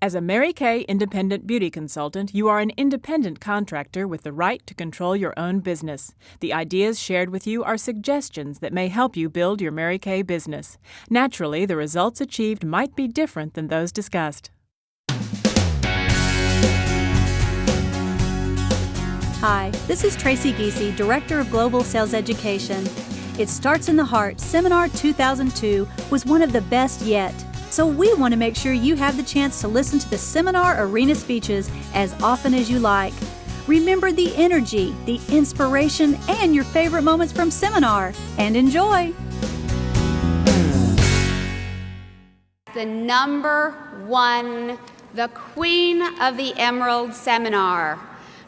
As a Mary Kay independent beauty consultant, you are an independent contractor with the right to control your own business. The ideas shared with you are suggestions that may help you build your Mary Kay business. Naturally, the results achieved might be different than those discussed. Hi, this is Tracy Giese, Director of Global Sales Education. It Starts in the Heart Seminar 2002 was one of the best yet. So we want to make sure you have the chance to listen to the seminar arena speeches as often as you like. Remember the energy, the inspiration, and your favorite moments from seminar, and enjoy. The number one, the Queen of the Emerald Seminar.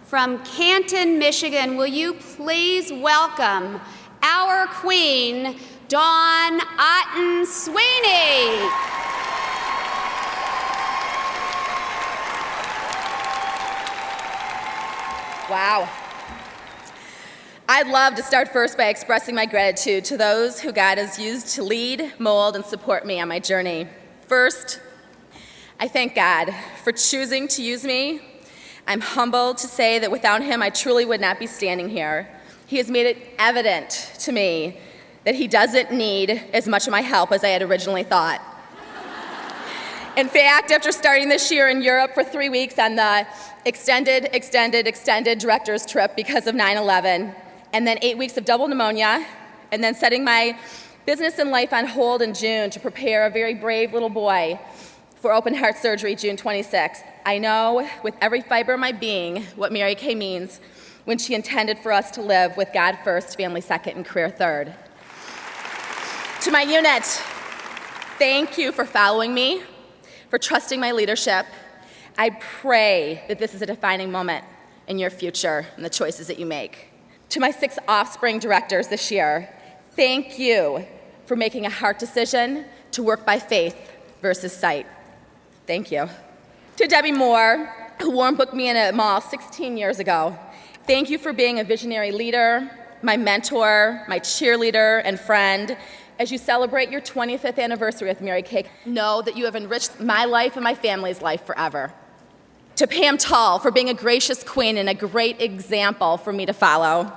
From Canton, Michigan, will you please welcome our Queen, Dawn Otten Sweeney. Wow. I'd love to start first by expressing my gratitude to those who God has used to lead, mold, and support me on my journey. First, I thank God for choosing to use me. I'm humbled to say that without him, I truly would not be standing here. He has made it evident to me that he doesn't need as much of my help as I had originally thought. In fact, after starting this year in Europe for 3 weeks on the extended director's trip because of 9/11, and then 8 weeks of double pneumonia, and then setting my business and life on hold in June to prepare a very brave little boy for open heart surgery June 26th, I know with every fiber of my being what Mary Kay means when she intended for us to live with God first, family second, and career third. To my unit, thank you for following me, for trusting my leadership. I pray that this is a defining moment in your future and the choices that you make. To my 6 offspring directors this year, thank you for making a hard decision to work by faith versus sight. Thank you. To Debbie Moore, who warm booked me in a mall 16 years ago, thank you for being a visionary leader, my mentor, my cheerleader, and friend. As you celebrate your 25th anniversary with Mary Kay, know that you have enriched my life and my family's life forever. To Pam Tull for being a gracious queen and a great example for me to follow.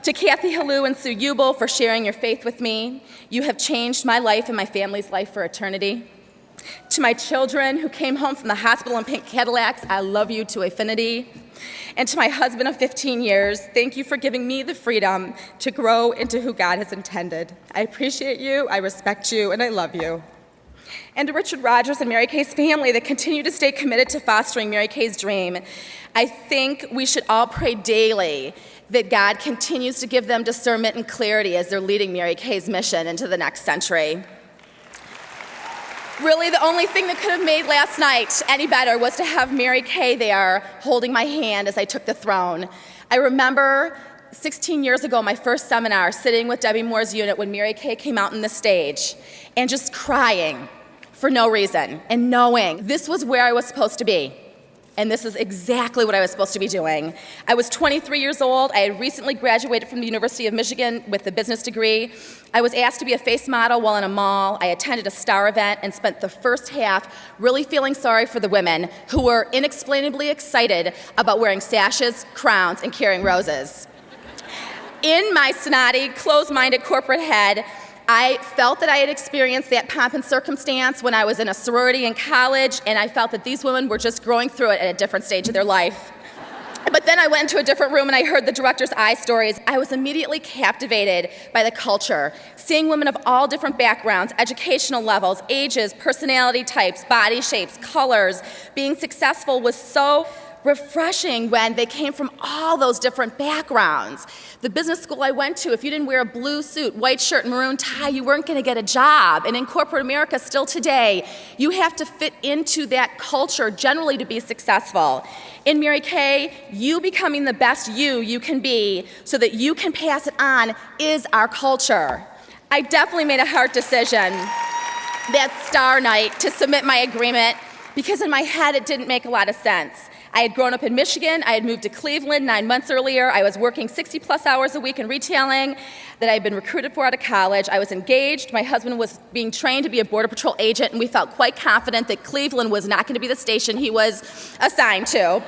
To Kathy Halou and Sue Ubel for sharing your faith with me. You have changed my life and my family's life for eternity. To my children who came home from the hospital in pink Cadillacs, I love you to affinity. And to my husband of 15 years, thank you for giving me the freedom to grow into who God has intended. I appreciate you, I respect you, and I love you. And to Richard Rogers and Mary Kay's family that continue to stay committed to fostering Mary Kay's dream, I think we should all pray daily that God continues to give them discernment and clarity as they're leading Mary Kay's mission into the next century. Really, the only thing that could have made last night any better was to have Mary Kay there holding my hand as I took the throne. I remember 16 years ago, my first seminar, sitting with Debbie Moore's unit when Mary Kay came out on the stage and just crying for no reason and knowing this was where I was supposed to be. And this is exactly what I was supposed to be doing. I was 23 years old. I had recently graduated from the University of Michigan with a business degree. I was asked to be a face model while in a mall. I attended a star event and spent the first half really feeling sorry for the women who were inexplainably excited about wearing sashes, crowns, and carrying roses. In my snotty, closed-minded corporate head, I felt that I had experienced that pomp and circumstance when I was in a sorority in college, and I felt that these women were just growing through it at a different stage of their life. But then I went into a different room and I heard the director's eye stories. I was immediately captivated by the culture, seeing women of all different backgrounds, educational levels, ages, personality types, body shapes, colors. Being successful was so refreshing when they came from all those different backgrounds. The business school I went to, if you didn't wear a blue suit, white shirt, and maroon tie, you weren't going to get a job. And in corporate America, still today, you have to fit into that culture generally to be successful. In Mary Kay, you becoming the best you can be so that you can pass it on is our culture. I definitely made a hard decision that star night to submit my agreement because in my head it didn't make a lot of sense. I had grown up in Michigan. I had moved to Cleveland 9 months earlier. I was working 60-plus hours a week in retailing that I had been recruited for out of college. I was engaged. My husband was being trained to be a Border Patrol agent, and we felt quite confident that Cleveland was not going to be the station he was assigned to.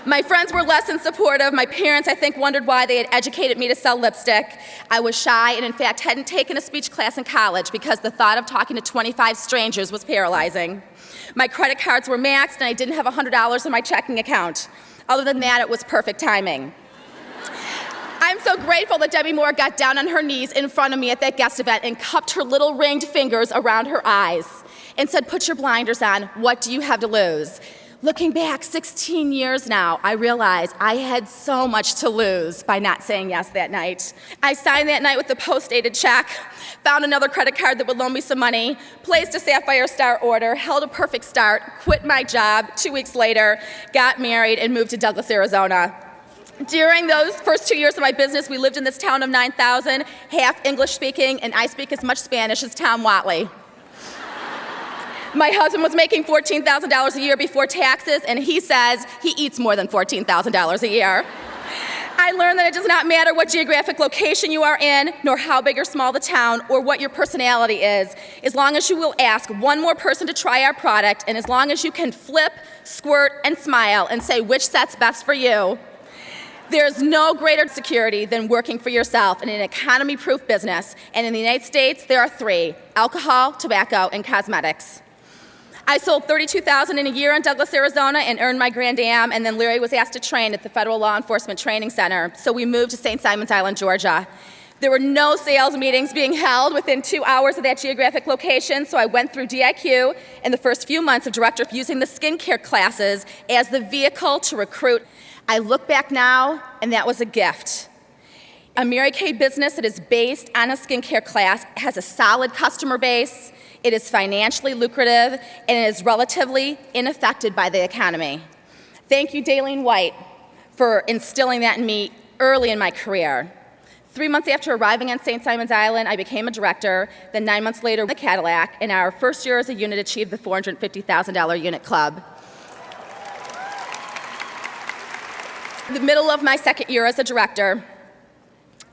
My friends were less than supportive. My parents, I think, wondered why they had educated me to sell lipstick. I was shy and, in fact, hadn't taken a speech class in college because the thought of talking to 25 strangers was paralyzing. My credit cards were maxed, and I didn't have $100 in my checking account. Other than that, it was perfect timing. I'm so grateful that Debbie Moore got down on her knees in front of me at that guest event and cupped her little ringed fingers around her eyes and said, "Put your blinders on. What do you have to lose?" Looking back 16 years now, I realize I had so much to lose by not saying yes that night. I signed that night with a post-dated check, found another credit card that would loan me some money, placed a Sapphire Star order, held a perfect start, quit my job 2 weeks later, got married, and moved to Douglas, Arizona. During those first 2 years of my business, we lived in this town of 9,000, half English-speaking, and I speak as much Spanish as Tom Watley. My husband was making $14,000 a year before taxes, and he says he eats more than $14,000 a year. I learned that it does not matter what geographic location you are in, nor how big or small the town, or what your personality is, as long as you will ask one more person to try our product, and as long as you can flip, squirt, and smile and say which set's best for you. There's no greater security than working for yourself in an economy-proof business, and in the United States, there are three: alcohol, tobacco, and cosmetics. I sold $32,000 in a year in Douglas, Arizona, and earned my Grand Am, and then Larry was asked to train at the Federal Law Enforcement Training Center, so we moved to St. Simons Island, Georgia. There were no sales meetings being held within 2 hours of that geographic location, so I went through DIQ in the first few months of director using the skincare classes as the vehicle to recruit. I look back now, and that was a gift. A Mary Kay business that is based on a skincare class has a solid customer base. It is financially lucrative, and it is relatively unaffected by the economy. Thank you, Daleen White, for instilling that in me early in my career. 3 months after arriving on St. Simons Island, I became a director. Then 9 months later, the Cadillac, and our first year as a unit achieved the $450,000 unit club. In the middle of my second year as a director,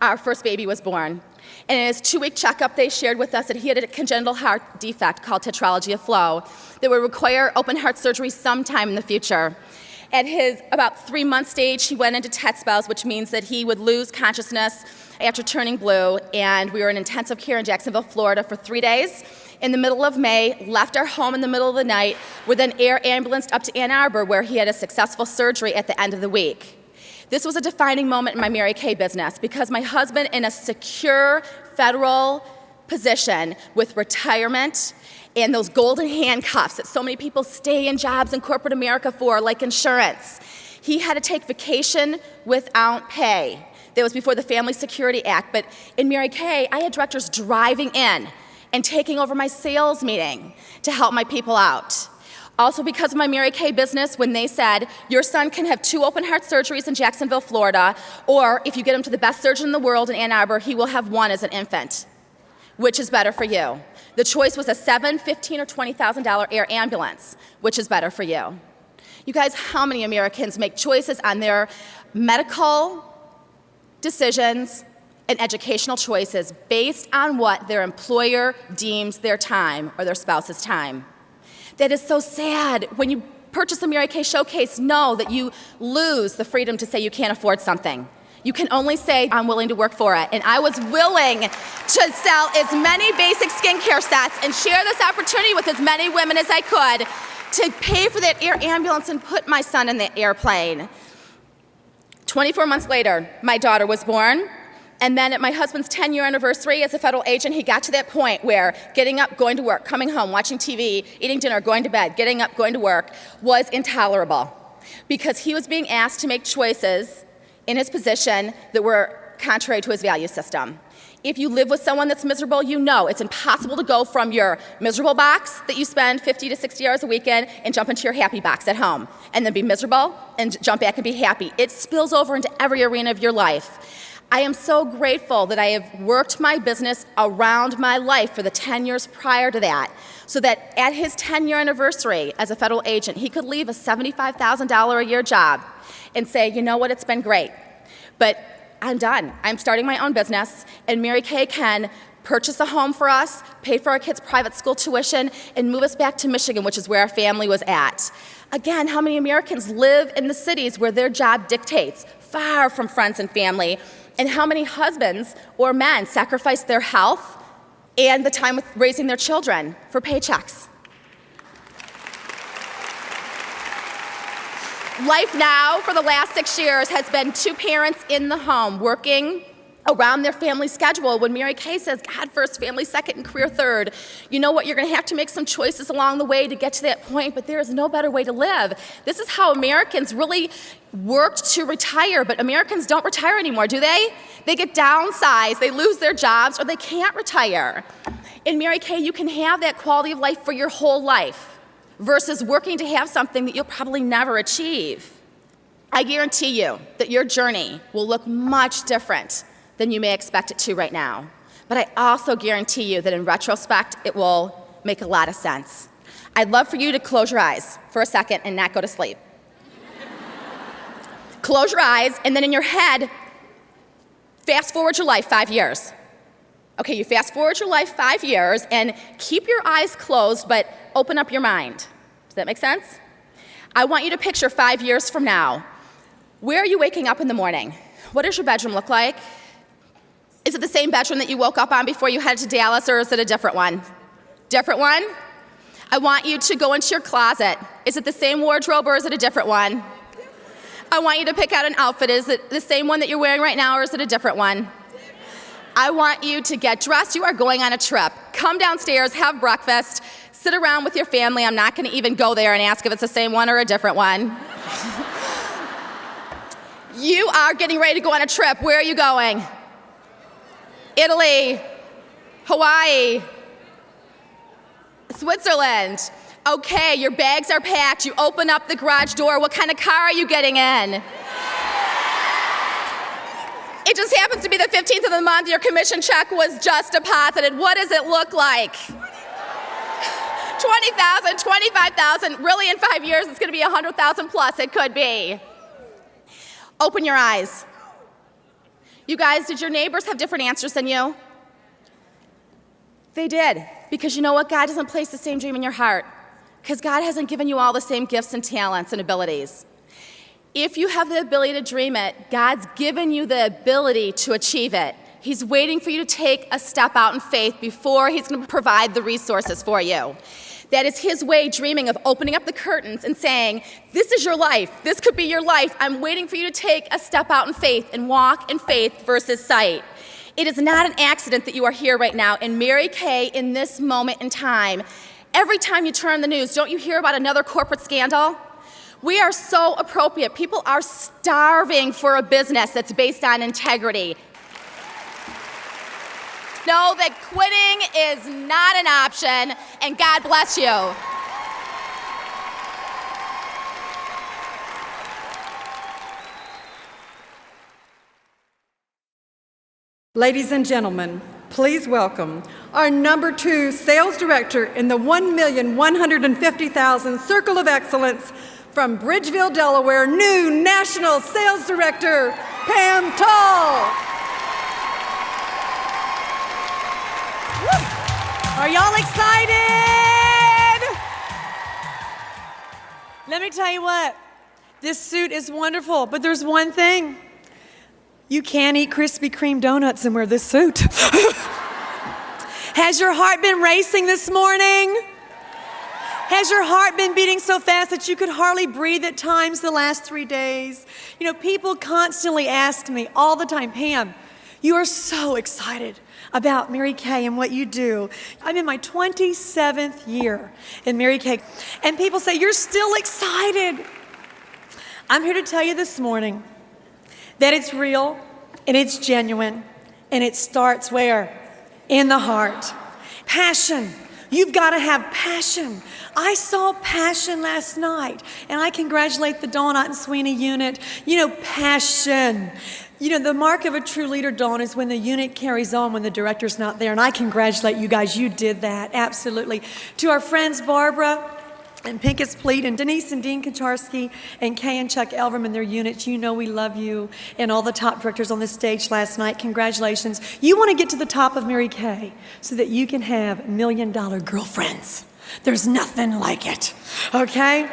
our first baby was born. And in his 2-week checkup, they shared with us that he had a congenital heart defect called tetralogy of Fallot that would require open heart surgery sometime in the future. At his about 3-month stage, he went into TET spells, which means that he would lose consciousness after turning blue, and we were in intensive care in Jacksonville, Florida for 3 days. In the middle of May, left our home in the middle of the night, were then air ambulanced up to Ann Arbor, where he had a successful surgery at the end of the week. This was a defining moment in my Mary Kay business because my husband, in a secure federal position with retirement and those golden handcuffs that so many people stay in jobs in corporate America for, like insurance, he had to take vacation without pay. That was before the Family Security Act. But in Mary Kay, I had directors driving in and taking over my sales meeting to help my people out. Also, because of my Mary Kay business, when they said, your son can have 2 open heart surgeries in Jacksonville, Florida, or if you get him to the best surgeon in the world in Ann Arbor, he will have 1 as an infant. Which is better for you? The choice was a $7,000, $15,000, or $20,000 air ambulance. Which is better for you? You guys, how many Americans make choices on their medical decisions and educational choices based on what their employer deems their time or their spouse's time? That is so sad. When you purchase a Mary Kay Showcase, know that you lose the freedom to say you can't afford something. You can only say, I'm willing to work for it. And I was willing to sell as many basic skincare sets and share this opportunity with as many women as I could to pay for that air ambulance and put my son in the airplane. 24 months later, my daughter was born. And then at my husband's 10-year anniversary as a federal agent, he got to that point where getting up, going to work, coming home, watching TV, eating dinner, going to bed, getting up, going to work was intolerable because he was being asked to make choices in his position that were contrary to his value system. If you live with someone that's miserable, you know it's impossible to go from your miserable box that you spend 50 to 60 hours a weekend and jump into your happy box at home and then be miserable and jump back and be happy. It spills over into every arena of your life. I am so grateful that I have worked my business around my life for the 10 years prior to that, so that at his 10-year anniversary as a federal agent, he could leave a $75,000 a year job and say, you know what, it's been great, but I'm done. I'm starting my own business, and Mary Kay can purchase a home for us, pay for our kids' private school tuition, and move us back to Michigan, which is where our family was at. Again, how many Americans live in the cities where their job dictates, far from friends and family? And how many husbands or men sacrifice their health and the time with raising their children for paychecks? Life now, for the last 6 years, has been two parents in the home working around their family schedule. When Mary Kay says, God first, family second, and career third, you know what? You're going to have to make some choices along the way to get to that point, but there is no better way to live. This is how Americans really worked to retire, but Americans don't retire anymore, do they? They get downsized, they lose their jobs, or they can't retire. In Mary Kay, you can have that quality of life for your whole life versus working to have something that you'll probably never achieve. I guarantee you that your journey will look much different than you may expect it to right now. But I also guarantee you that in retrospect, it will make a lot of sense. I'd love for you to close your eyes for a second and not go to sleep. Close your eyes, and then in your head, fast forward your life 5 years. Okay, you fast forward your life 5 years, and keep your eyes closed, but open up your mind. Does that make sense? I want you to picture 5 years from now. Where are you waking up in the morning? What does your bedroom look like? Is it the same bedroom that you woke up on before you headed to Dallas, or is it a different one? Different one? I want you to go into your closet. Is it the same wardrobe, or is it a different one? I want you to pick out an outfit. Is it the same one that you're wearing right now, or is it a different one? I want you to get dressed. You are going on a trip. Come downstairs, have breakfast, sit around with your family. I'm not going to even go there and ask if it's the same one or a different one. You are getting ready to go on a trip. Where are you going? Italy, Hawaii, Switzerland. Okay, your bags are packed. You open up the garage door. What kind of car are you getting in? It just happens to be the 15th of the month. Your commission check was just deposited. What does it look like? 20,000, 25,000. Really, in 5 years, it's going to be 100,000 plus. It could be. Open your eyes. You guys, did your neighbors have different answers than you? They did, because you know what? God doesn't place the same dream in your heart, because God hasn't given you all the same gifts and talents and abilities. If you have the ability to dream it, God's given you the ability to achieve it. He's waiting for you to take a step out in faith before He's going to provide the resources for you. That is His way, dreaming of opening up the curtains and saying, this is your life. This could be your life. I'm waiting for you to take a step out in faith and walk in faith versus sight. It is not an accident that you are here right now. And Mary Kay, in this moment in time, every time you turn the news, don't you hear about another corporate scandal? We are so appropriate. People are starving for a business that's based on integrity. Know that quitting is not an option, and God bless you. Ladies and gentlemen, please welcome our number 2 sales director in the 1,150,000 Circle of Excellence from Bridgeville, Delaware, new National Sales Director, Pam Tall. Are y'all excited? Let me tell you what, this suit is wonderful, but there's one thing. You can't eat Krispy Kreme donuts and wear this suit. Has your heart been racing this morning? Has your heart been beating so fast that you could hardly breathe at times the last 3 days? You know, people constantly ask me all the time, Pam, you are so excited about Mary Kay and what you do. I'm in my 27th year in Mary Kay, and people say, you're still excited. I'm here to tell you this morning that it's real, and it's genuine, and it starts where? In the heart. Passion. You've got to have passion. I saw passion last night, and I congratulate the Otten Sweeney unit. You know, passion. You know, the mark of a true leader, Dawn, is when the unit carries on when the director's not there. And I congratulate you guys. You did that. Absolutely. To our friends, Barbara and Pincus Pleat and Denise and Dean Kacharski and Kay and Chuck Elverman, their units, you know we love you. And all the top directors on the stage last night, congratulations. You want to get to the top of Mary Kay so that you can have $1 million girlfriends. There's nothing like it, okay?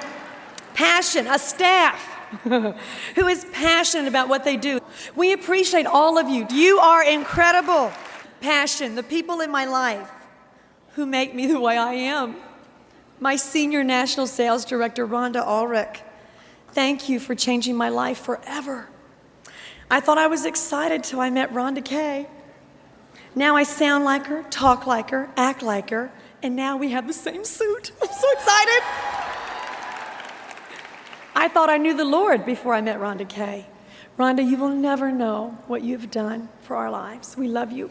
Passion, a staff who is passionate about what they do. We appreciate all of you. You are incredible. Passion, the people in my life who make me the way I am. My senior national sales director, Rhonda Ulrich. Thank you for changing my life forever. I thought I was excited till I met Rhonda Kay. Now I sound like her, talk like her, act like her, and now we have the same suit. I'm so excited. I thought I knew the Lord before I met Rhonda Kay. Rhonda, you will never know what you've done for our lives. We love you.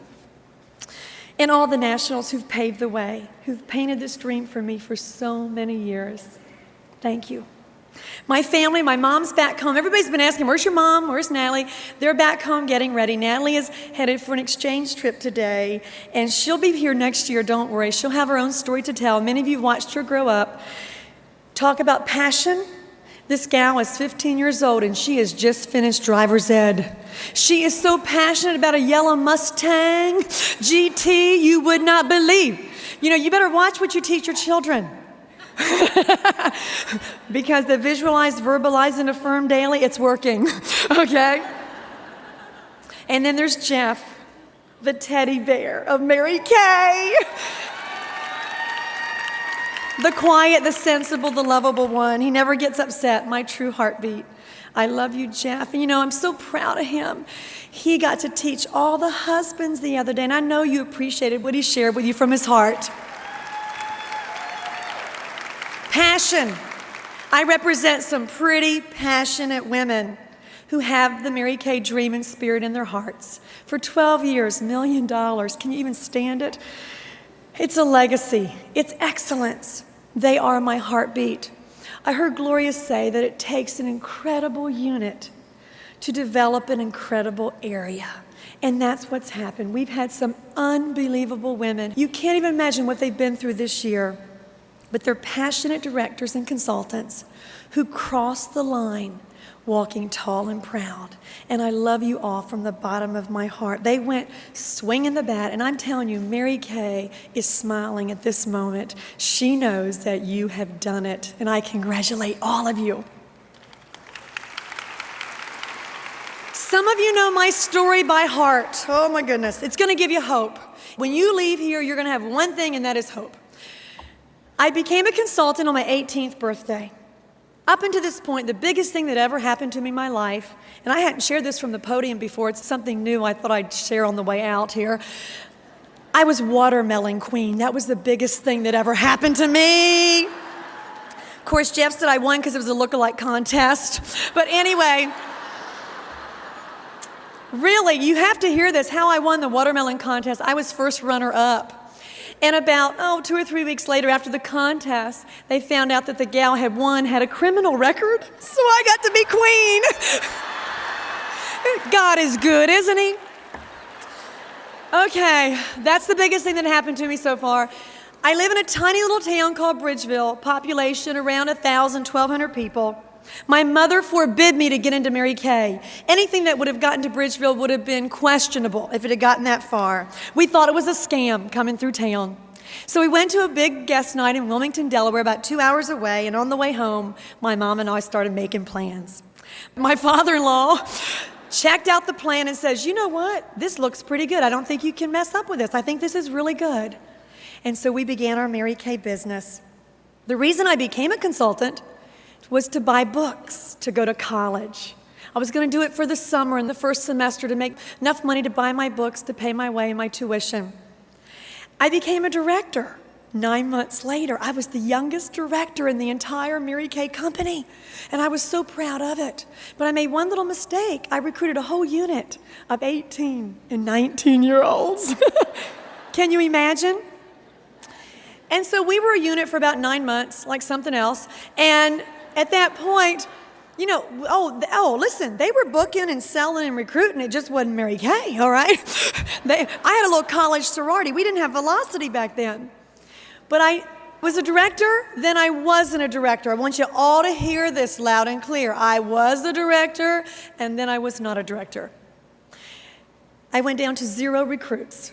And all the nationals who've paved the way, who've painted this dream for me for so many years. Thank you. My family, my mom's back home. Everybody's been asking, where's your mom? Where's Natalie? They're back home getting ready. Natalie is headed for an exchange trip today, and she'll be here next year, don't worry. She'll have her own story to tell. Many of you watched her grow up. Talk about passion. This gal is 15 years old, and she has just finished driver's ed. She is so passionate about a yellow Mustang GT you would not believe. You know, you better watch what you teach your children. Because the visualize, verbalize, and affirm daily, it's working, okay? And then there's Jeff, the teddy bear of Mary Kay. The quiet, the sensible, the lovable one. He never gets upset, my true heartbeat. I love you, Jeff. And you know, I'm so proud of him. He got to teach all the husbands the other day, and I know you appreciated what he shared with you from his heart. Passion. I represent some pretty passionate women who have the Mary Kay dream and spirit in their hearts. For 12 years, $1 million. Can you even stand it? It's a legacy. It's excellence. They are my heartbeat. I heard Gloria say that it takes an incredible unit to develop an incredible area. And that's what's happened. We've had some unbelievable women. You can't even imagine what they've been through this year. But they're passionate directors and consultants who cross the line walking tall and proud. And I love you all from the bottom of my heart. They went swinging the bat, and I'm telling you, Mary Kay is smiling at this moment. She knows that you have done it, and I congratulate all of you. Some of you know my story by heart. Oh my goodness, it's gonna give you hope. When you leave here, you're gonna have one thing, and that is hope. I became a consultant on my 18th birthday. Up until this point, the biggest thing that ever happened to me in my life, and I hadn't shared this from the podium before, it's something new I thought I'd share on the way out here. I was watermelon queen. That was the biggest thing that ever happened to me. Of course, Jeff said I won because it was a look-alike contest. But anyway, really, you have to hear this, how I won the watermelon contest. I was first runner-up. And about, 2 or 3 weeks later after the contest, they found out that the gal had won, had a criminal record. So I got to be queen. God is good, isn't he? Okay, that's the biggest thing that happened to me so far. I live in a tiny little town called Bridgeville, population around 1,000, 1,200 people. My mother forbid me to get into Mary Kay. Anything that would have gotten to Bridgeville would have been questionable if it had gotten that far. We thought it was a scam coming through town. So we went to a big guest night in Wilmington, Delaware, about 2 hours away, and on the way home, my mom and I started making plans. My father-in-law checked out the plan and says, you know what? This looks pretty good. I don't think you can mess up with this. I think this is really good. And so we began our Mary Kay business. The reason I became a consultant was to buy books to go to college. I was going to do it for the summer and the first semester to make enough money to buy my books, to pay my way and my tuition. I became a director. 9 months later, I was the youngest director in the entire Mary Kay company, and I was so proud of it. But I made one little mistake. I recruited a whole unit of 18 and 19-year-olds. Can you imagine? And so we were a unit for about 9 months, like something else, and at that point, Listen, they were booking and selling and recruiting. It just wasn't Mary Kay, all right? I had a little college sorority. We didn't have Velocity back then. But I was a director, then I wasn't a director. I want you all to hear this loud and clear. I was the director, and then I was not a director. I went down to 0 recruits.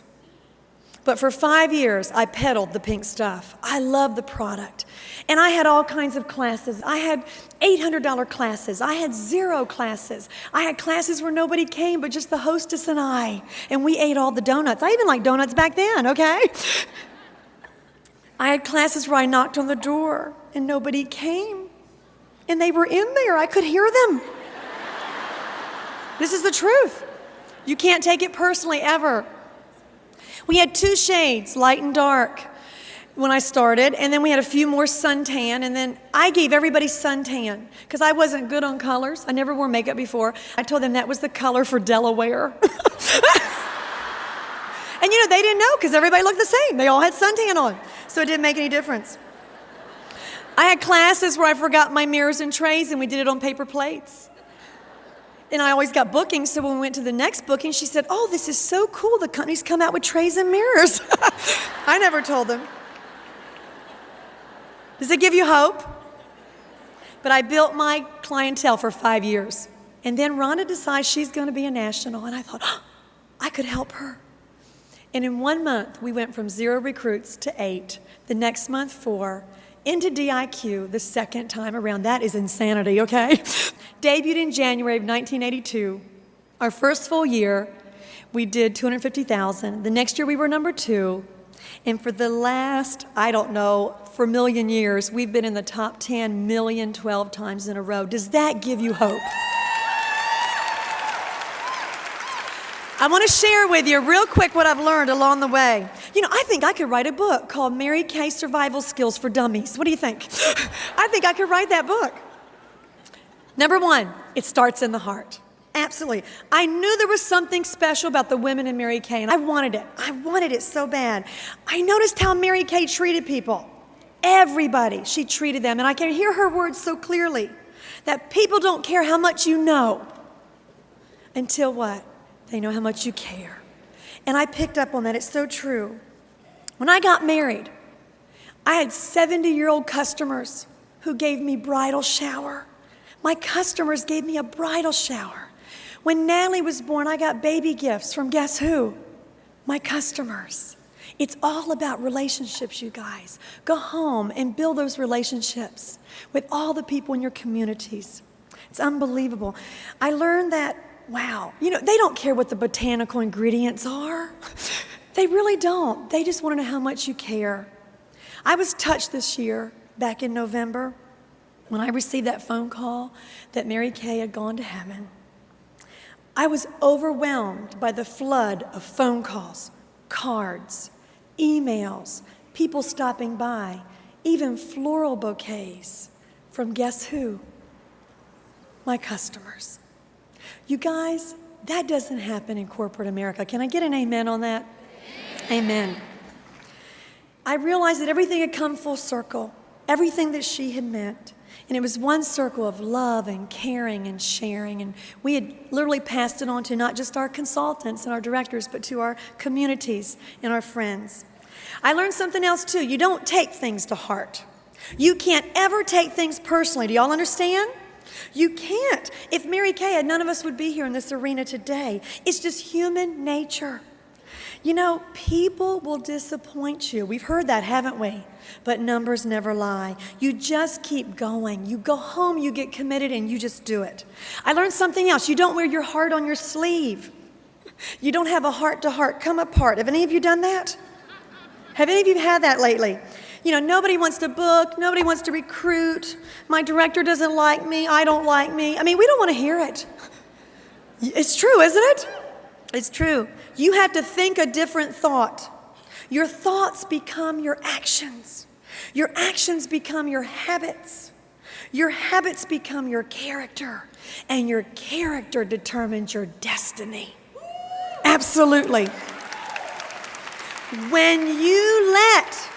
But for 5 years, I peddled the pink stuff. I loved the product. And I had all kinds of classes. I had $800 classes. I had 0 classes. I had classes where nobody came but just the hostess and I. And we ate all the donuts. I even liked donuts back then, okay? I had classes where I knocked on the door and nobody came. And they were in there. I could hear them. This is the truth. You can't take it personally ever. We had 2 shades, light and dark, when I started, and then we had a few more suntan, and then I gave everybody suntan because I wasn't good on colors. I never wore makeup before. I told them that was the color for Delaware. And they didn't know because everybody looked the same. They all had suntan on, so it didn't make any difference. I had classes where I forgot my mirrors and trays, and we did it on paper plates. And I always got bookings, so when we went to the next booking, she said, "Oh, this is so cool. The company's come out with trays and mirrors." I never told them. Does it give you hope? But I built my clientele for 5 years. And then Rhonda decides she's going to be a national, and I thought, I could help her. And in 1 month, we went from 0 recruits to 8. The next month, 4. Into DIQ the second time around. That is insanity, okay? Debuted in January of 1982. Our first full year, we did $250,000. The next year, we were number 2. And for the last, for a million years, we've been in the top 10 million 12 times in a row. Does that give you hope? I want to share with you real quick what I've learned along the way. I think I could write a book called Mary Kay Survival Skills for Dummies. What do you think? I think I could write that book. Number 1, it starts in the heart. Absolutely. I knew there was something special about the women in Mary Kay, and I wanted it. I wanted it so bad. I noticed how Mary Kay treated people. Everybody, she treated them, and I can hear her words so clearly, that people don't care how much you know until what? They know how much you care. And I picked up on that. It's so true. When I got married, I had 70-year-old customers who gave me bridal shower. My customers gave me a bridal shower. When Natalie was born, I got baby gifts from guess who? My customers. It's all about relationships, you guys. Go home and build those relationships with all the people in your communities. It's unbelievable. I learned that, wow, they don't care what the botanical ingredients are. They really don't. They just want to know how much you care. I was touched this year, back in November, when I received that phone call that Mary Kay had gone to heaven. I was overwhelmed by the flood of phone calls, cards, emails, people stopping by, even floral bouquets from guess who? My customers. You guys, that doesn't happen in corporate America. Can I get an amen on that? Amen. I realized that everything had come full circle, everything that she had meant. And it was one circle of love and caring and sharing. And we had literally passed it on to not just our consultants and our directors, but to our communities and our friends. I learned something else too. You don't take things to heart. You can't ever take things personally. Do y'all understand? You can't. If Mary Kay had, none of us would be here in this arena today. It's just human nature. People will disappoint you. We've heard that, haven't we? But numbers never lie. You just keep going. You go home, you get committed, and you just do it. I learned something else. You don't wear your heart on your sleeve. You don't have a heart-to-heart come apart. Have any of you done that? Have any of you had that lately? Nobody wants to book. Nobody wants to recruit. My director doesn't like me. I don't like me. We don't want to hear it. It's true, isn't it? It's true. You have to think a different thought. Your thoughts become your actions. Your actions become your habits. Your habits become your character. And your character determines your destiny. Absolutely. When you let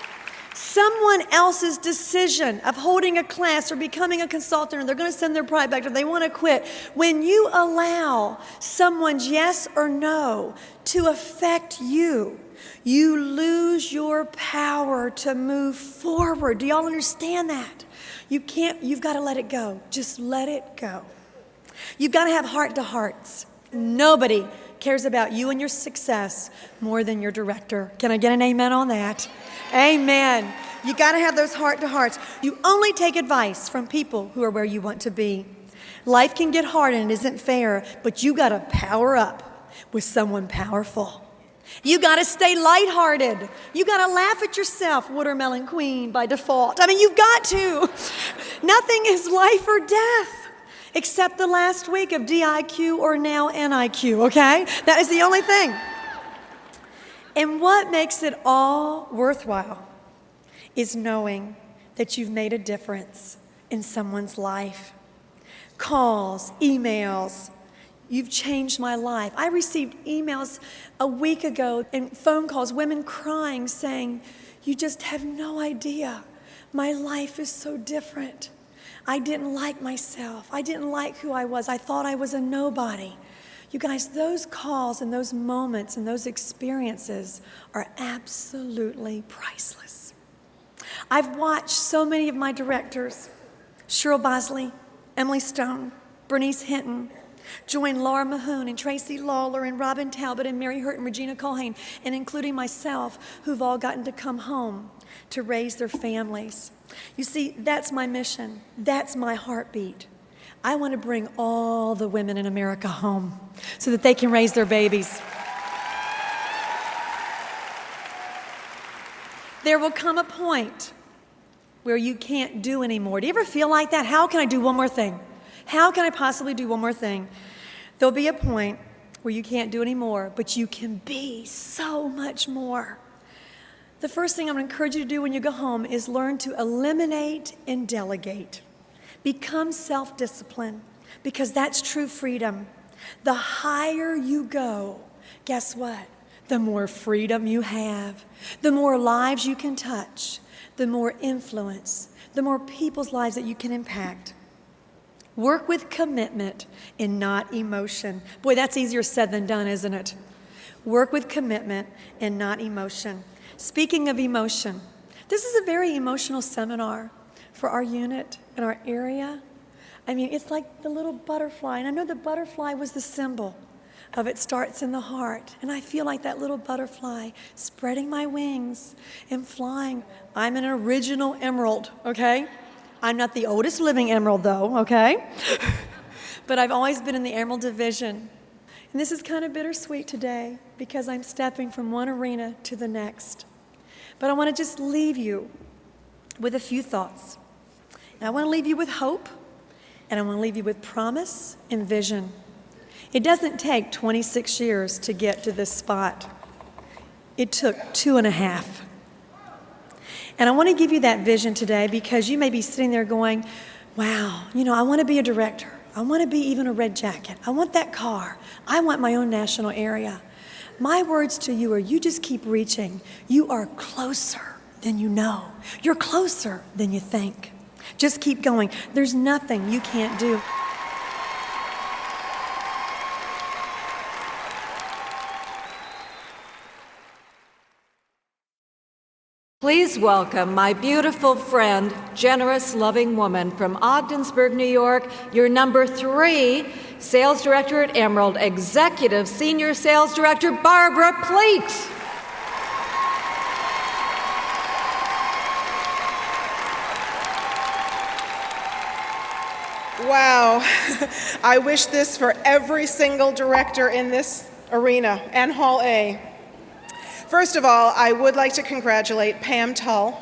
someone else's decision of holding a class or becoming a consultant, or they're going to send their pride back, or they want to quit, when you allow someone's yes or no to affect you, you lose your power to move forward. Do y'all understand that? You've got to let it go. Just let it go. You've got to have heart-to-hearts. Nobody cares about you and your success more than your director. Can I get an amen on that? Amen. You got to have those heart-to-hearts. You only take advice from people who are where you want to be. Life can get hard and it isn't fair, but you got to power up with someone powerful. You got to stay lighthearted. You got to laugh at yourself, Watermelon Queen, by default. I mean, you've got to. Nothing is life or death except the last week of DIQ or now NIQ, okay? That is the only thing. And what makes it all worthwhile is knowing that you've made a difference in someone's life. Calls, emails, you've changed my life. I received emails a week ago and phone calls, women crying, saying, you just have no idea. My life is so different. I didn't like myself. I didn't like who I was. I thought I was a nobody. You guys, those calls and those moments and those experiences are absolutely priceless. I've watched so many of my directors, Cheryl Bosley, Emily Stone, Bernice Hinton, join Laura Mahoon and Tracy Lawler and Robin Talbot and Mary Hurt and Regina Colhane, and including myself, who've all gotten to come home to raise their families. You see, that's my mission. That's my heartbeat. I want to bring all the women in America home so that they can raise their babies. There will come a point where you can't do anymore. Do you ever feel like that? How can I do one more thing? How can I possibly do one more thing? There'll be a point where you can't do anymore, but you can be so much more. The first thing I'm going to encourage you to do when you go home is learn to eliminate and delegate. Become self-disciplined, because that's true freedom. The higher you go, guess what? The more freedom you have, the more lives you can touch, the more influence, the more people's lives that you can impact. Work with commitment and not emotion. Boy, that's easier said than done, isn't it? Work with commitment and not emotion. Speaking of emotion, this is a very emotional seminar for our unit and our area. I mean, it's like the little butterfly, and I know the butterfly was the symbol of it starts in the heart, and I feel like that little butterfly spreading my wings and flying. I'm an original emerald, okay? I'm not the oldest living emerald, though, okay? But I've always been in the emerald division. And this is kind of bittersweet today because I'm stepping from one arena to the next. But I want to just leave you with a few thoughts. And I want to leave you with hope, and I want to leave you with promise and vision. It doesn't take 26 years to get to this spot. It took 2.5. And I want to give you that vision today because you may be sitting there going, wow, I want to be a director. I want to be even a red jacket. I want that car. I want my own national area. My words to you are, you just keep reaching. You are closer than you know. You're closer than you think. Just keep going. There's nothing you can't do. Please welcome my beautiful friend, generous, loving woman from Ogdensburg, New York, your number 3 Sales Director at Emerald, Executive Senior Sales Director, Barbara Pleat. Wow. I wish this for every single director in this arena and Hall A. First of all, I would like to congratulate Pam Tull.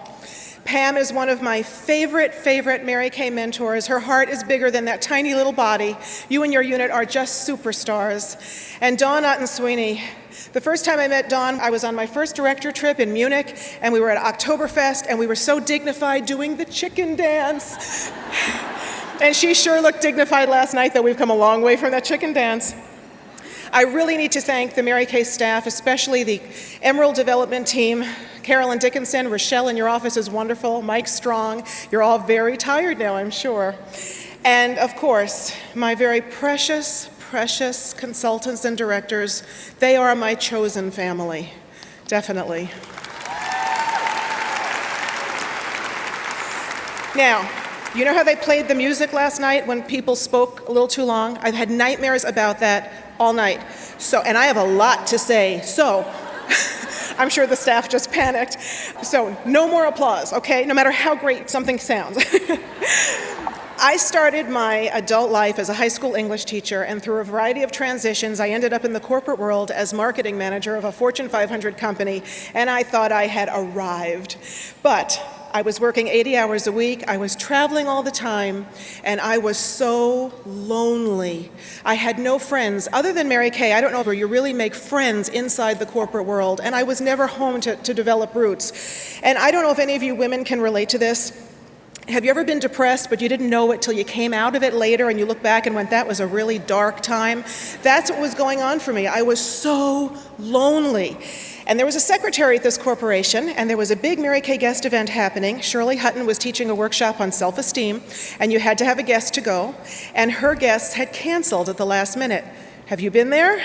Pam is one of my favorite Mary Kay mentors. Her heart is bigger than that tiny little body. You and your unit are just superstars. And Dawn Otten Sweeney. The first time I met Dawn, I was on my first director trip in Munich, and we were at Oktoberfest, and we were so dignified doing the chicken dance. And she sure looked dignified last night, though we've come a long way from that chicken dance. I really need to thank the Mary Kay staff, especially the Emerald Development Team, Carolyn Dickinson, Rochelle in your office is wonderful, Mike Strong. You're all very tired now, I'm sure. And of course, my very precious consultants and directors, they are my chosen family, definitely. Now, you know how they played the music last night when people spoke a little too long? I've had nightmares about that all night. And I have a lot to say, so I'm sure the staff just panicked. So no more applause, okay? No matter how great something sounds. I started my adult life as a high school English teacher, and through a variety of transitions, I ended up in the corporate world as marketing manager of a Fortune 500 company, and I thought I had arrived. But I was working 80 hours a week, I was traveling all the time, and I was so lonely. I had no friends. Other than Mary Kay, I don't know where you really make friends inside the corporate world, and I was never home to develop roots. And I don't know if any of you women can relate to this. Have you ever been depressed, but you didn't know it till you came out of it later and you look back and went, that was a really dark time? That's what was going on for me. I was so lonely. And there was a secretary at this corporation, and there was a big Mary Kay guest event happening. Shirley Hutton was teaching a workshop on self-esteem, and you had to have a guest to go, and her guests had canceled at the last minute. Have you been there?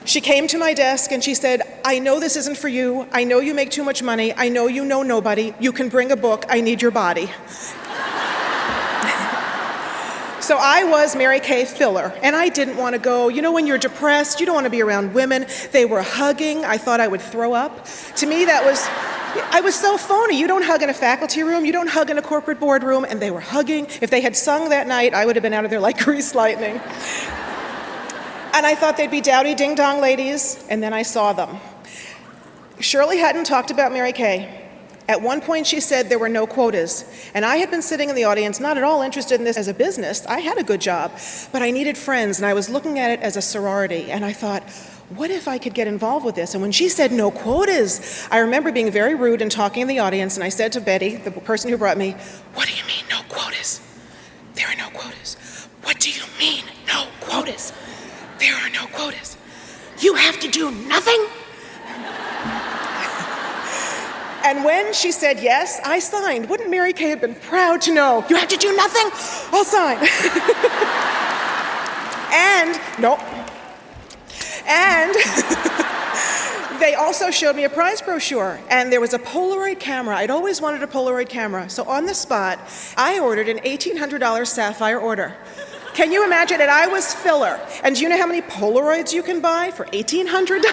She came to my desk and she said, I know this isn't for you. I know you make too much money. I know you know nobody. You can bring a book. I need your body. So I was Mary Kay filler, and I didn't want to go. You know, when you're depressed, you don't want to be around women. They were hugging. I thought I would throw up. To me, I was so phony. You don't hug in a faculty room. You don't hug in a corporate boardroom, and they were hugging. If they had sung that night, I would have been out of there like greased lightning. And I thought they'd be dowdy ding-dong ladies, and then I saw them. Shirley Hutton talked about Mary Kay. At one point she said there were no quotas, and I had been sitting in the audience not at all interested in this as a business. I had a good job, but I needed friends, and I was looking at it as a sorority, and I thought, what if I could get involved with this? And when she said no quotas, I remember being very rude and talking in the audience, and I said to Betty, the person who brought me, what do you mean no quotas? There are no quotas. What do you mean no quotas? There are no quotas. You have to do nothing? And when she said yes, I signed. Wouldn't Mary Kay have been proud to know, you have to do nothing? I'll sign. And they also showed me a prize brochure, and there was a Polaroid camera. I'd always wanted a Polaroid camera. So on the spot, I ordered an $1,800 sapphire order. Can you imagine? And I was filler. And do you know how many Polaroids you can buy for $1,800?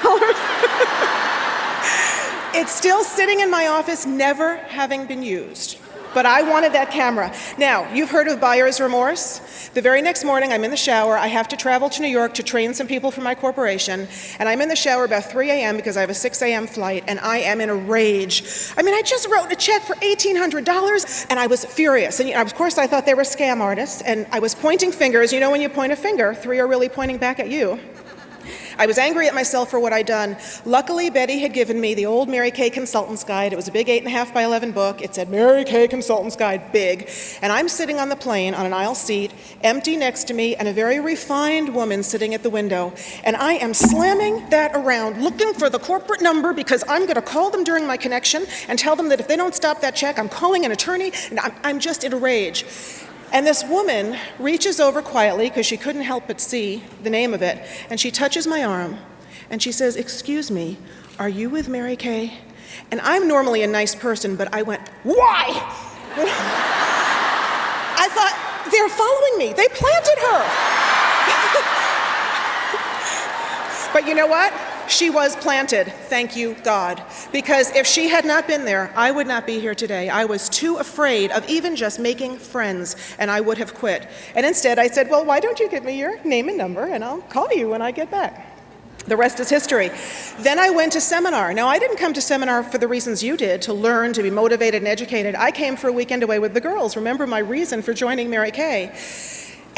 It's still sitting in my office, never having been used. But I wanted that camera. Now, you've heard of buyer's remorse. The very next morning, I'm in the shower. I have to travel to New York to train some people for my corporation. And I'm in the shower about 3 a.m. because I have a 6 a.m. flight, and I am in a rage. I mean, I just wrote a check for $1,800, and I was furious. And of course, I thought they were scam artists, and I was pointing fingers. You know, when you point a finger, 3 are really pointing back at you. I was angry at myself for what I'd done. Luckily, Betty had given me the old Mary Kay Consultant's Guide. It was a big 8.5 by 11 book. It said Mary Kay Consultant's Guide, big. And I'm sitting on the plane on an aisle seat, empty next to me, and a very refined woman sitting at the window. And I am slamming that around, looking for the corporate number because I'm going to call them during my connection and tell them that if they don't stop that check, I'm calling an attorney, and I'm just in a rage. And this woman reaches over quietly, because she couldn't help but see the name of it, and she touches my arm, and she says, excuse me, are you with Mary Kay? And I'm normally a nice person, but I went, why? I thought, they're following me. They planted her. But you know what? She was planted, thank you, God. Because if she had not been there, I would not be here today. I was too afraid of even just making friends, and I would have quit. And instead, I said, well, why don't you give me your name and number, and I'll call you when I get back. The rest is history. Then I went to seminar. Now, I didn't come to seminar for the reasons you did, to learn, to be motivated and educated. I came for a weekend away with the girls. Remember my reason for joining Mary Kay.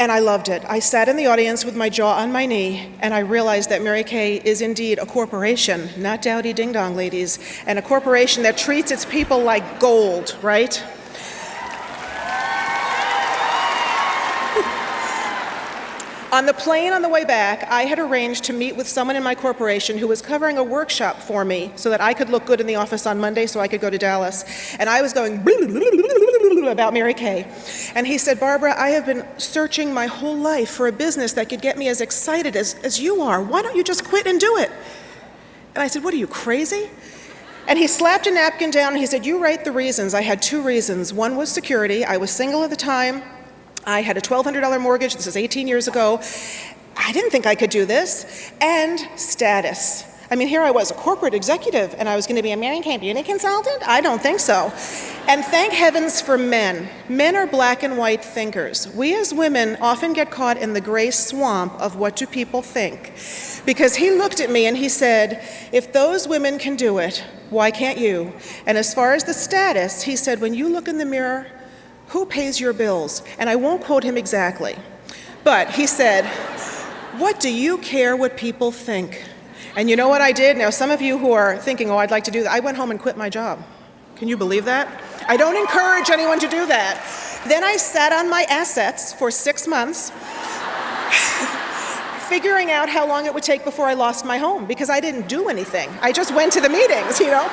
And I loved it. I sat in the audience with my jaw on my knee, and I realized that Mary Kay is indeed a corporation, not dowdy ding-dong ladies, and a corporation that treats its people like gold, right? On the plane on the way back, I had arranged to meet with someone in my corporation who was covering a workshop for me so that I could look good in the office on Monday so I could go to Dallas. And I was going about Mary Kay. And he said, Barbara, I have been searching my whole life for a business that could get me as excited as you are. Why don't you just quit and do it? And I said, what are you, crazy? And he slapped a napkin down and he said, you write the reasons. I had 2 reasons. One was security. I was single at the time. I had a $1,200 mortgage. This is 18 years ago. I didn't think I could do this. And status. I mean, here I was, a corporate executive, and I was going to be a Mary Kay beauty consultant? I don't think so. And thank heavens for men. Men are black and white thinkers. We as women often get caught in the gray swamp of what do people think. Because he looked at me and he said, if those women can do it, why can't you? And as far as the status, he said, when you look in the mirror, who pays your bills? And I won't quote him exactly. But he said, what do you care what people think? And you know what I did? Now, some of you who are thinking, oh, I'd like to do that, I went home and quit my job. Can you believe that? I don't encourage anyone to do that. Then I sat on my assets for 6 months, figuring out how long it would take before I lost my home, because I didn't do anything. I just went to the meetings, you know?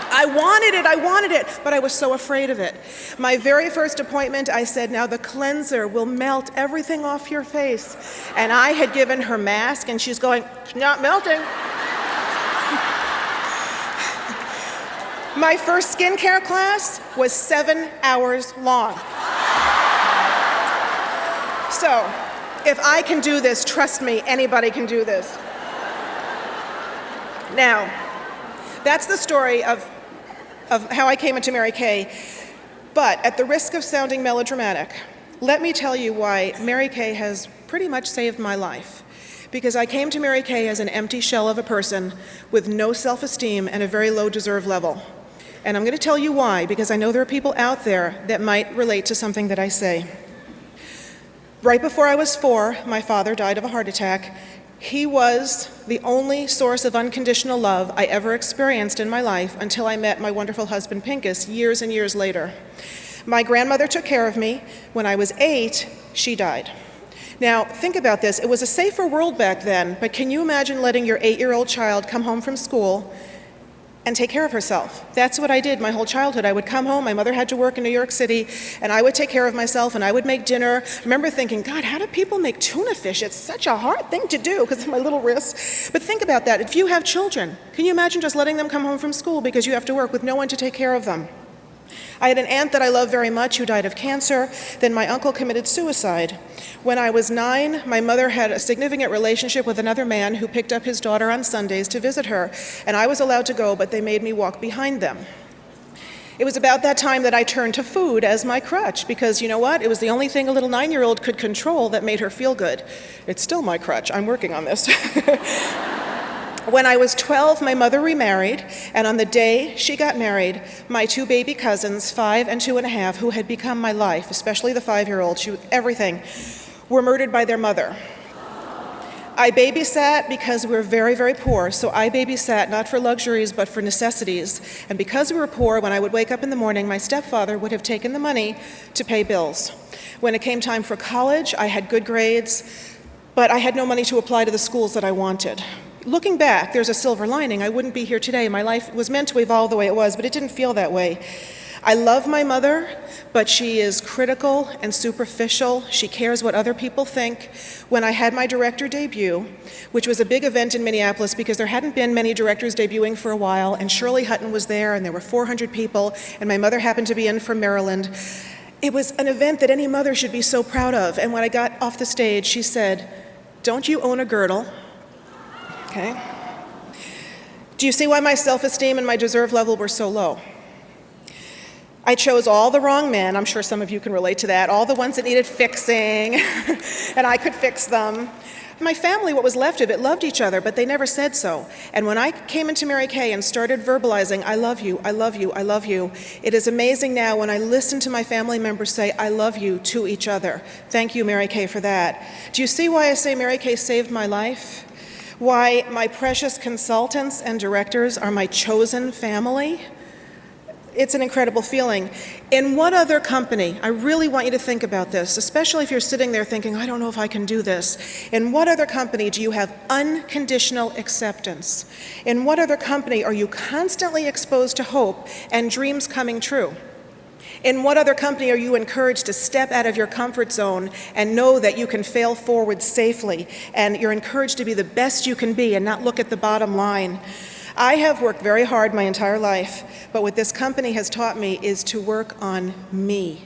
I wanted it, but I was so afraid of it. My very first appointment, I said, now the cleanser will melt everything off your face. And I had given her mask, and she's going, it's not melting. My first skincare class was 7 hours long. So, if I can do this, trust me, anybody can do this. Now, that's the story of how I came into Mary Kay. But at the risk of sounding melodramatic, let me tell you why Mary Kay has pretty much saved my life. Because I came to Mary Kay as an empty shell of a person with no self-esteem and a very low deserve level. And I'm going to tell you why, because I know there are people out there that might relate to something that I say. Right before I was 4, my father died of a heart attack. He was the only source of unconditional love I ever experienced in my life until I met my wonderful husband, Pincus, years and years later. My grandmother took care of me. When I was 8, she died. Now, think about this. It was a safer world back then, but can you imagine letting your 8-year-old child come home from school and take care of herself? That's what I did my whole childhood. I would come home, my mother had to work in New York City, and I would take care of myself, and I would make dinner. I remember thinking, God, how do people make tuna fish? It's such a hard thing to do because of my little wrists. But think about that. If you have children, can you imagine just letting them come home from school because you have to work with no one to take care of them? I had an aunt that I loved very much who died of cancer. Then my uncle committed suicide. When I was 9, my mother had a significant relationship with another man who picked up his daughter on Sundays to visit her, and I was allowed to go, but they made me walk behind them. It was about that time that I turned to food as my crutch, because you know what? It was the only thing a little 9-year-old could control that made her feel good. It's still my crutch. I'm working on this. When I was 12, my mother remarried, and on the day she got married, my 2 baby cousins, 5 and 2.5, who had become my life, especially the 5-year-old, everything, were murdered by their mother. I babysat because we were very, very poor, so I babysat not for luxuries but for necessities. And because we were poor, when I would wake up in the morning, my stepfather would have taken the money to pay bills. When it came time for college, I had good grades, but I had no money to apply to the schools that I wanted. Looking back, there's a silver lining. I wouldn't be here today. My life was meant to evolve the way it was, but it didn't feel that way. I love my mother, but she is critical and superficial. She cares what other people think. When I had my director debut, which was a big event in Minneapolis because there hadn't been many directors debuting for a while, and Shirley Hutton was there, and there were 400 people, and my mother happened to be in from Maryland. It was an event that any mother should be so proud of. And when I got off the stage, she said, "Don't you own a girdle?" Okay. Do you see why my self-esteem and my deserve level were so low? I chose all the wrong men. I'm sure some of you can relate to that. All the ones that needed fixing, and I could fix them. My family, what was left of it, loved each other, but they never said so. And when I came into Mary Kay and started verbalizing, I love you, I love you, I love you, it is amazing now when I listen to my family members say, I love you to each other. Thank you, Mary Kay, for that. Do you see why I say Mary Kay saved my life? Why my precious consultants and directors are my chosen family? It's an incredible feeling. In what other company, I really want you to think about this, especially if you're sitting there thinking, I don't know if I can do this. In what other company do you have unconditional acceptance? In what other company are you constantly exposed to hope and dreams coming true? In what other company are you encouraged to step out of your comfort zone and know that you can fail forward safely, and you're encouraged to be the best you can be and not look at the bottom line? I have worked very hard my entire life, but what this company has taught me is to work on me.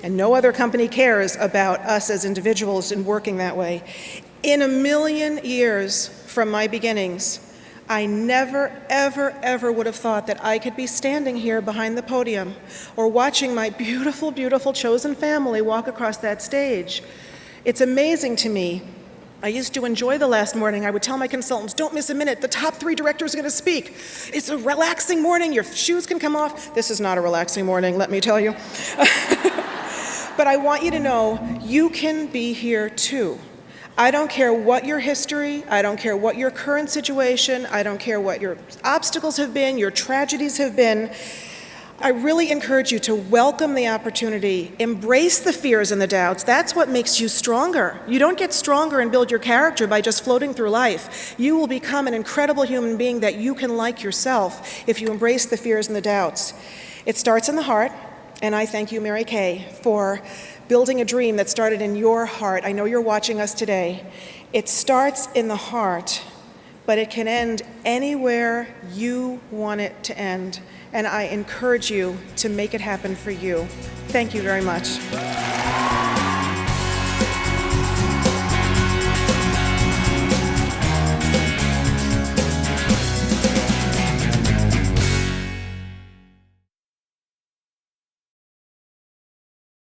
And no other company cares about us as individuals in working that way. In a million years from my beginnings, I never, ever, ever would have thought that I could be standing here behind the podium or watching my beautiful, beautiful chosen family walk across that stage. It's amazing to me. I used to enjoy the last morning. I would tell my consultants, don't miss a minute. The top 3 directors are going to speak. It's a relaxing morning. Your shoes can come off. This is not a relaxing morning, let me tell you. But I want you to know you can be here too. I don't care what your history, I don't care what your current situation, I don't care what your obstacles have been, your tragedies have been. I really encourage you to welcome the opportunity, embrace the fears and the doubts. That's what makes you stronger. You don't get stronger and build your character by just floating through life. You will become an incredible human being that you can like yourself if you embrace the fears and the doubts. It starts in the heart, and I thank you, Mary Kay, for building a dream that started in your heart. I know you're watching us today. It starts in the heart, but it can end anywhere you want it to end. And I encourage you to make it happen for you. Thank you very much.